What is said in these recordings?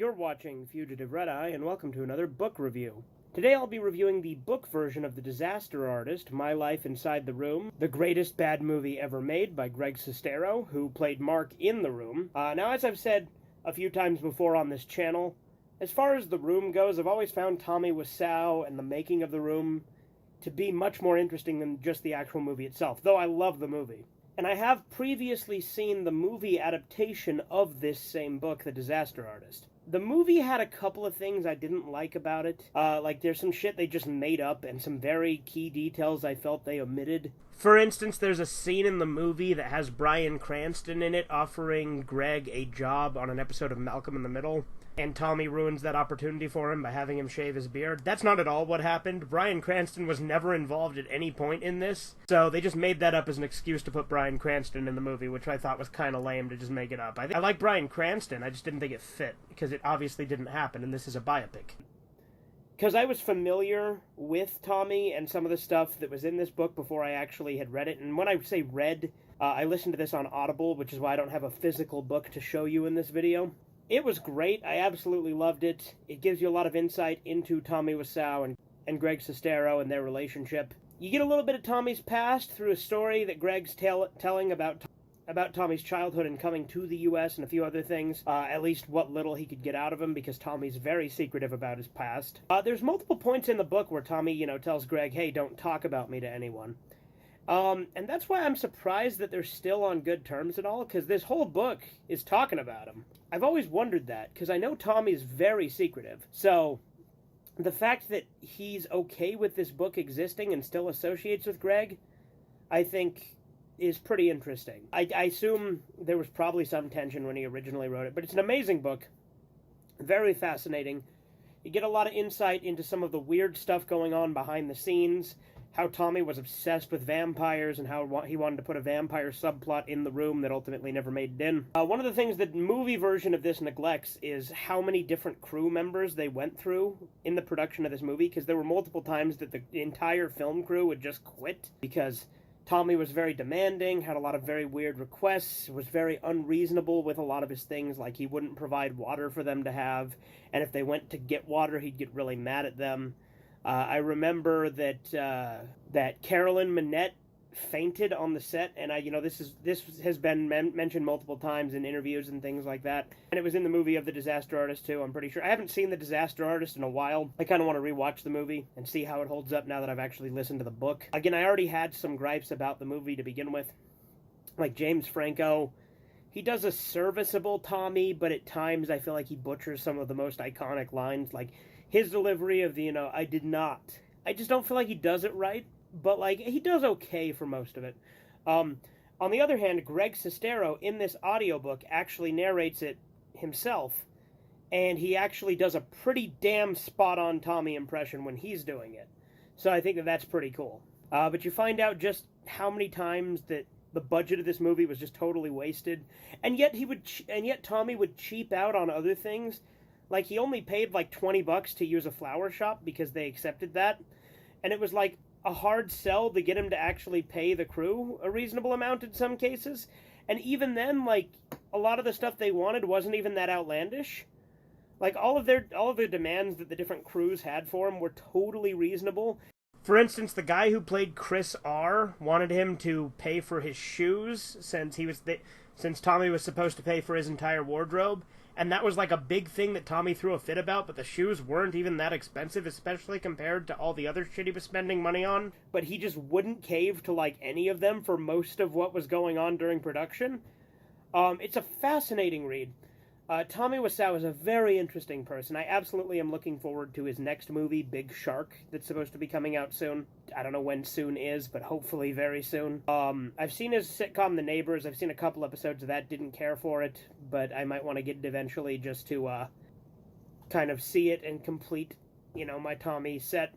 You're watching Fugitive Red-Eye, and welcome to another book review. Today I'll be reviewing the book version of The Disaster Artist, My Life Inside the Room, the greatest bad movie ever made by Greg Sestero, who played Mark in The Room. Now, as I've said a few times before on this channel, as far as The Room goes, I've always found Tommy Wiseau and the making of The Room to be much more interesting than just the actual movie itself, though I love the movie. And I have previously seen the movie adaptation of this same book, The Disaster Artist. The movie had a couple of things I didn't like about it. Like, there's some shit they just made up, and some very key details I felt they omitted. For instance, there's a scene in the movie that has Bryan Cranston in it offering Greg a job on an episode of Malcolm in the Middle, and Tommy ruins that opportunity for him by having him shave his beard. That's not at all what happened. Bryan Cranston was never involved at any point in this, so they just made that up as an excuse to put Bryan Cranston in the movie, which I thought was kind of lame to just make it up. I like Bryan Cranston, I just didn't think it fit, because it obviously didn't happen, and this is a biopic. Because I was familiar with Tommy and some of the stuff that was in this book before I actually had read it, and when I say read, I listened to this on Audible, which is why I don't have a physical book to show you in this video. It was great. I absolutely loved it. It gives you a lot of insight into Tommy Wiseau and Greg Sestero and their relationship. You get a little bit of Tommy's past through a story that Greg's telling about Tommy's childhood and coming to the U.S. and a few other things. At least what little he could get out of him, because Tommy's very secretive about his past. There's multiple points in the book where Tommy, tells Greg, hey, don't talk about me to anyone. And that's why I'm surprised that they're still on good terms at all, because this whole book is talking about him. I've always wondered that, because I know Tommy's very secretive. So, the fact that he's okay with this book existing and still associates with Greg, I think, is pretty interesting. I assume there was probably some tension when he originally wrote it, but it's an amazing book. Very fascinating. You get a lot of insight into some of the weird stuff going on behind the scenes, how Tommy was obsessed with vampires, and how he wanted to put a vampire subplot in The Room that ultimately never made it in. One of the things that the movie version of this neglects is how many different crew members they went through in the production of this movie, because there were multiple times that the entire film crew would just quit, because Tommy was very demanding, had a lot of very weird requests, was very unreasonable with a lot of his things, like he wouldn't provide water for them to have, and if they went to get water, he'd get really mad at them. I remember that Carolyn Minette fainted on the set, and this has been mentioned multiple times in interviews and things like that, and it was in the movie of The Disaster Artist too, I'm pretty sure. I haven't seen The Disaster Artist in a while. I kind of want to rewatch the movie and see how it holds up now that I've actually listened to the book. Again, I already had some gripes about the movie to begin with. Like James Franco, he does a serviceable Tommy, but at times I feel like he butchers some of the most iconic lines, like his delivery of the, I did not. I just don't feel like he does it right, but, like, he does okay for most of it. On the other hand, Greg Sestero, in this audiobook, actually narrates it himself, and he actually does a pretty damn spot-on Tommy impression when he's doing it. So I think that that's pretty cool. But you find out just how many times that the budget of this movie was just totally wasted, and yet Tommy would cheap out on other things. Like, he only paid like $20 to use a flower shop because they accepted that, and it was like a hard sell to get him to actually pay the crew a reasonable amount in some cases. And even then, like, a lot of the stuff they wanted wasn't even that outlandish. Like, all of their demands that the different crews had for him were totally reasonable. For instance, the guy who played Chris R. wanted him to pay for his shoes since Tommy was supposed to pay for his entire wardrobe. And that was like a big thing that Tommy threw a fit about, but the shoes weren't even that expensive, especially compared to all the other shit he was spending money on. But he just wouldn't cave to, like, any of them for most of what was going on during production. It's a fascinating read. Tommy Wiseau is a very interesting person. I absolutely am looking forward to his next movie, Big Shark, that's supposed to be coming out soon. I don't know when soon is, but hopefully very soon. I've seen his sitcom, The Neighbors. I've seen a couple episodes of that, didn't care for it, but I might want to get it eventually just to kind of see it and complete, my Tommy set.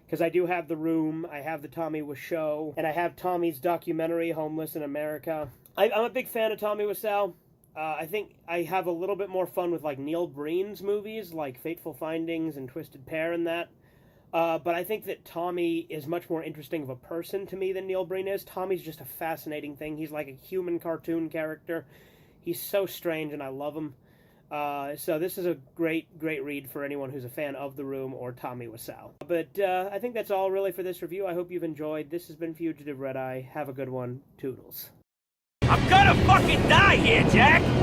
Because I do have The Room, I have the Tommy Wiseau, and I have Tommy's documentary, Homeless in America. I'm a big fan of Tommy Wiseau. I think I have a little bit more fun with, like, Neil Breen's movies, like Fateful Findings and Twisted Pair and that. But I think that Tommy is much more interesting of a person to me than Neil Breen is. Tommy's just a fascinating thing. He's like a human cartoon character. He's so strange, and I love him. So this is a great read for anyone who's a fan of The Room or Tommy Wiseau. But I think that's all really for this review. I hope you've enjoyed. This has been Fugitive Red Eye. Have a good one. Toodles. I'm gonna fucking die here, Jack!